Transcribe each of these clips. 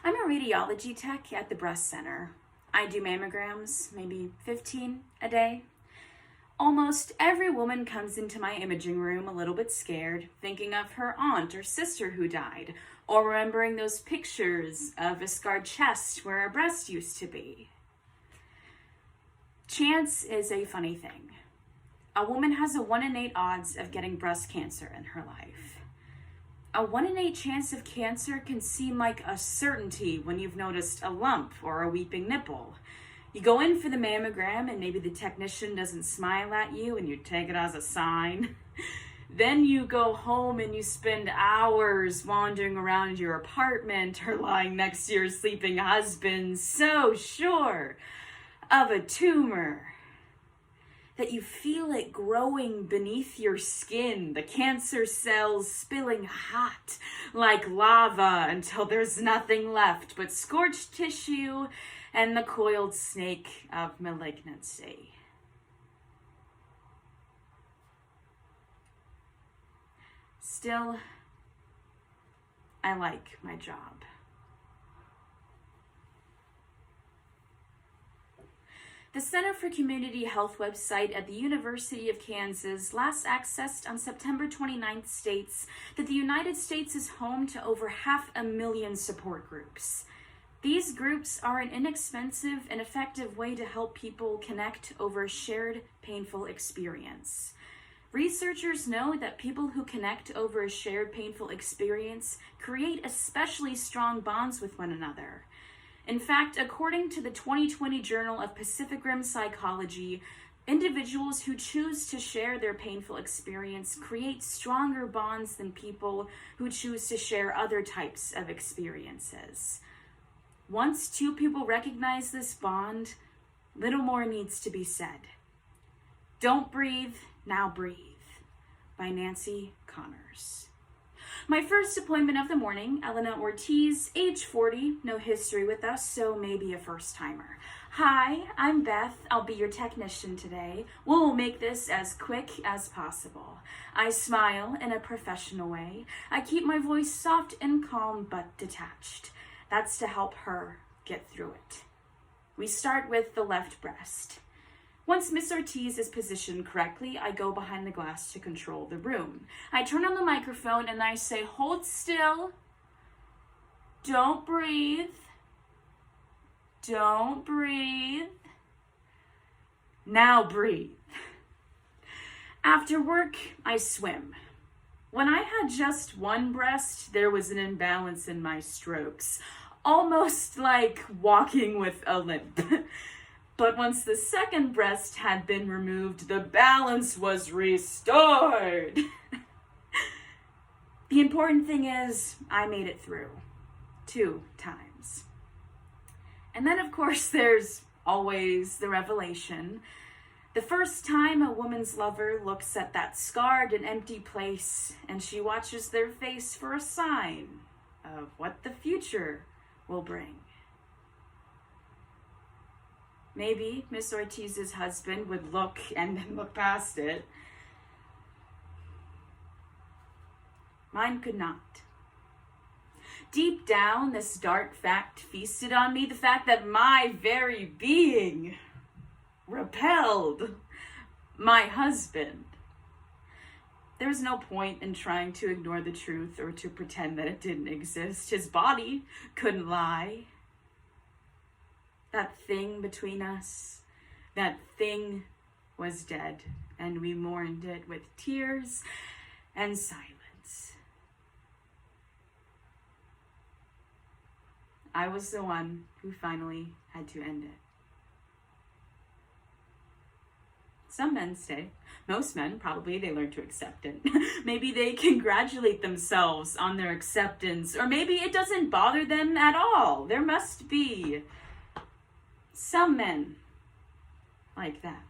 I'm a radiology tech at the breast center. I do mammograms, maybe 15 a day. Almost every woman comes into my imaging room a little bit scared, thinking of her aunt or sister who died, or remembering those pictures of a scarred chest where a breast used to be. Chance is a funny thing. A woman has a 1 in 8 odds of getting breast cancer in her life. A 1 in 8 chance of cancer can seem like a certainty when you've noticed a lump or a weeping nipple. You go in for the mammogram and maybe the technician doesn't smile at you and you take it as a sign. Then you go home and you spend hours wandering around your apartment or lying next to your sleeping husband, so sure of a tumor that you feel it growing beneath your skin, the cancer cells spilling hot like lava until there's nothing left but scorched tissue and the coiled snake of malignancy. Still, I like my job. The Center for Community Health website at the University of Kansas, last accessed on September 29th, states that the United States is home to over 500,000 support groups. These groups are an inexpensive and effective way to help people connect over a shared painful experience. Researchers know that people who connect over a shared painful experience create especially strong bonds with one another. In fact, according to the 2020 Journal of Pacific Rim Psychology, individuals who choose to share their painful experience create stronger bonds than people who choose to share other types of experiences. Once two people recognize this bond, little more needs to be said. Don't breathe, now breathe, by Nancy Connors. My first appointment of the morning, Elena Ortiz, age 40, no history with us, so maybe a first timer. Hi, I'm Beth. I'll be your technician today. We'll make this as quick as possible. I smile in a professional way. I keep my voice soft and calm but detached. That's to help her get through it. We start with the left breast. Once Miss Ortiz is positioned correctly, I go behind the glass to control the room. I turn on the microphone and I say, hold still, don't breathe, don't breathe, now breathe. After work, I swim. When I had just one breast, there was an imbalance in my strokes, almost like walking with a limp. But once the second breast had been removed, the balance was restored. The important thing is, I made it through 2 times. And then, of course, there's always the revelation. The first time a woman's lover looks at that scarred and empty place, and she watches their face for a sign of what the future will bring. Maybe Miss Ortiz's husband would look and then look past it. Mine could not. Deep down, this dark fact feasted on me, the fact that my very being repelled my husband. There's no point in trying to ignore the truth or to pretend that it didn't exist. His body couldn't lie. That thing between us, that thing was dead, and we mourned it with tears and silence. I was the one who finally had to end it. Some men stay. Most men, probably, they learn to accept it. Maybe they congratulate themselves on their acceptance, or maybe it doesn't bother them at all. There must be some men like that.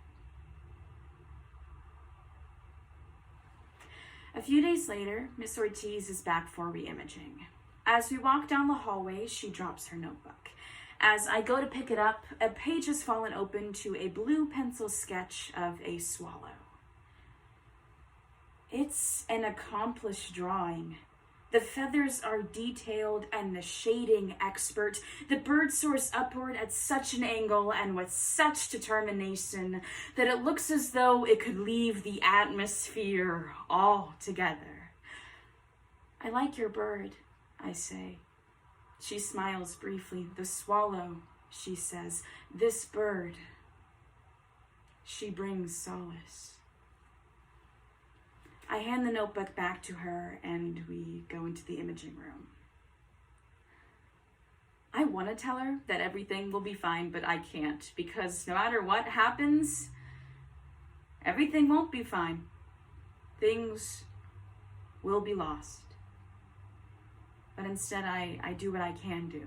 A few days later, Miss Ortiz is back for re-imaging. As we walk down the hallway, she drops her notebook. As I go to pick it up, a page has fallen open to a blue pencil sketch of a swallow. It's an accomplished drawing. The feathers are detailed and the shading expert. The bird soars upward at such an angle and with such determination that it looks as though it could leave the atmosphere altogether. I like your bird, I say. She smiles briefly. The swallow, she says. This bird, she brings solace. I hand the notebook back to her and we go into the imaging room. I want to tell her that everything will be fine, but I can't, because no matter what happens, everything won't be fine. Things will be lost. But instead, I do what I can do.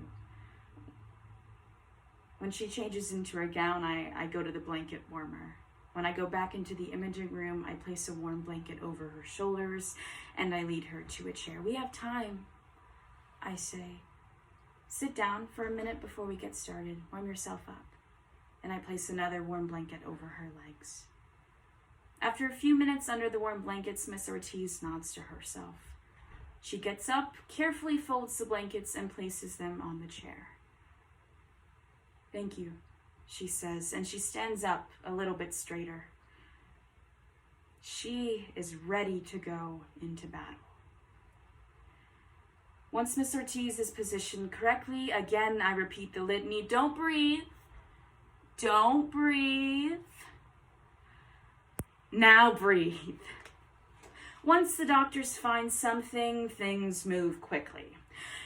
When she changes into her gown, I go to the blanket warmer. When I go back into the imaging room, I place a warm blanket over her shoulders and I lead her to a chair. We have time, I say. Sit down for a minute before we get started. Warm yourself up. And I place another warm blanket over her legs. After a few minutes under the warm blankets, Miss Ortiz nods to herself. She gets up, carefully folds the blankets, and places them on the chair. Thank you, she says, and she stands up a little bit straighter. She is ready to go into battle. Once Miss Ortiz is positioned correctly, again I repeat the litany. Don't breathe. Don't breathe. Now breathe. Once the doctors find something, things move quickly.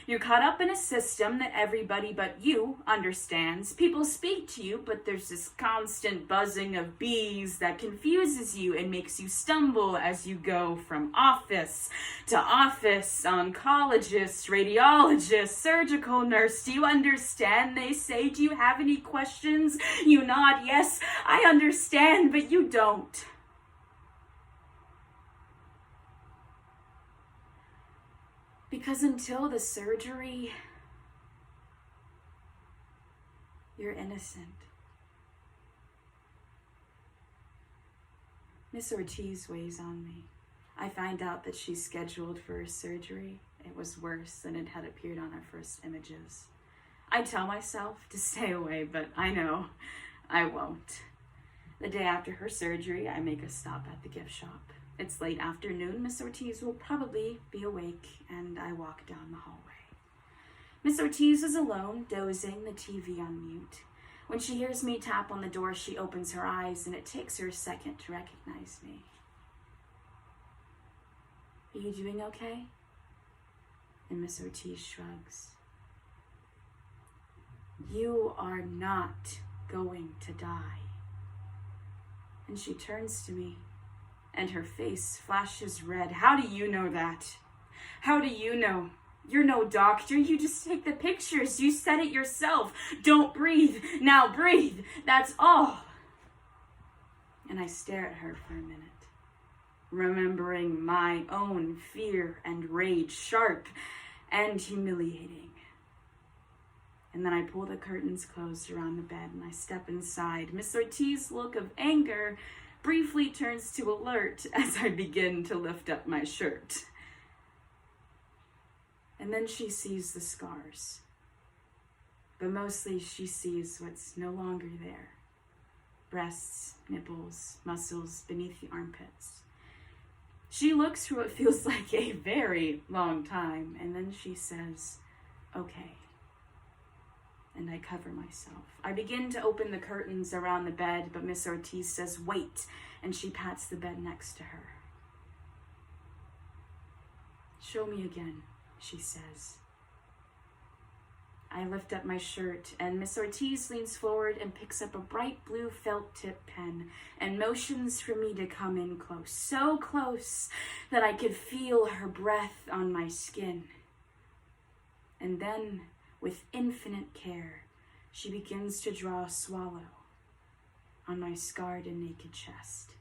You're caught up in a system that everybody but you understands. People speak to you, but there's this constant buzzing of bees that confuses you and makes you stumble as you go from office to office. Oncologist, radiologist, surgical nurse. Do you understand? They say, do you have any questions? You nod, yes, I understand, but you don't. Because until the surgery, you're innocent. Miss Ortiz weighs on me. I find out that she's scheduled for a surgery. It was worse than it had appeared on our first images. I tell myself to stay away, but I know I won't. The day after her surgery, I make a stop at the gift shop. It's late afternoon. Miss Ortiz will probably be awake, and I walk down the hallway. Miss Ortiz is alone, dozing, the TV on mute. When she hears me tap on the door, she opens her eyes, and it takes her a second to recognize me. Are you doing okay? And Miss Ortiz shrugs. You are not going to die. And she turns to me, and her face flashes red. How do you know that? How do you know? You're no doctor. You just take the pictures. You said it yourself. Don't breathe. Now breathe. That's all. And I stare at her for a minute, remembering my own fear and rage, sharp and humiliating. And then I pull the curtains closed around the bed and I step inside. Miss Ortiz's look of anger briefly turns to alert as I begin to lift up my shirt. And then she sees the scars. But mostly she sees what's no longer there. Breasts, nipples, muscles beneath the armpits. She looks for what feels like a very long time, and then she says, okay. And I cover myself. I begin to open the curtains around the bed, but Miss Ortiz says, wait, and she pats the bed next to her. Show me again, she says. I lift up my shirt, and Miss Ortiz leans forward and picks up a bright blue felt tip pen and motions for me to come in close, so close that I could feel her breath on my skin. And then, with infinite care, she begins to draw a swallow on my scarred and naked chest.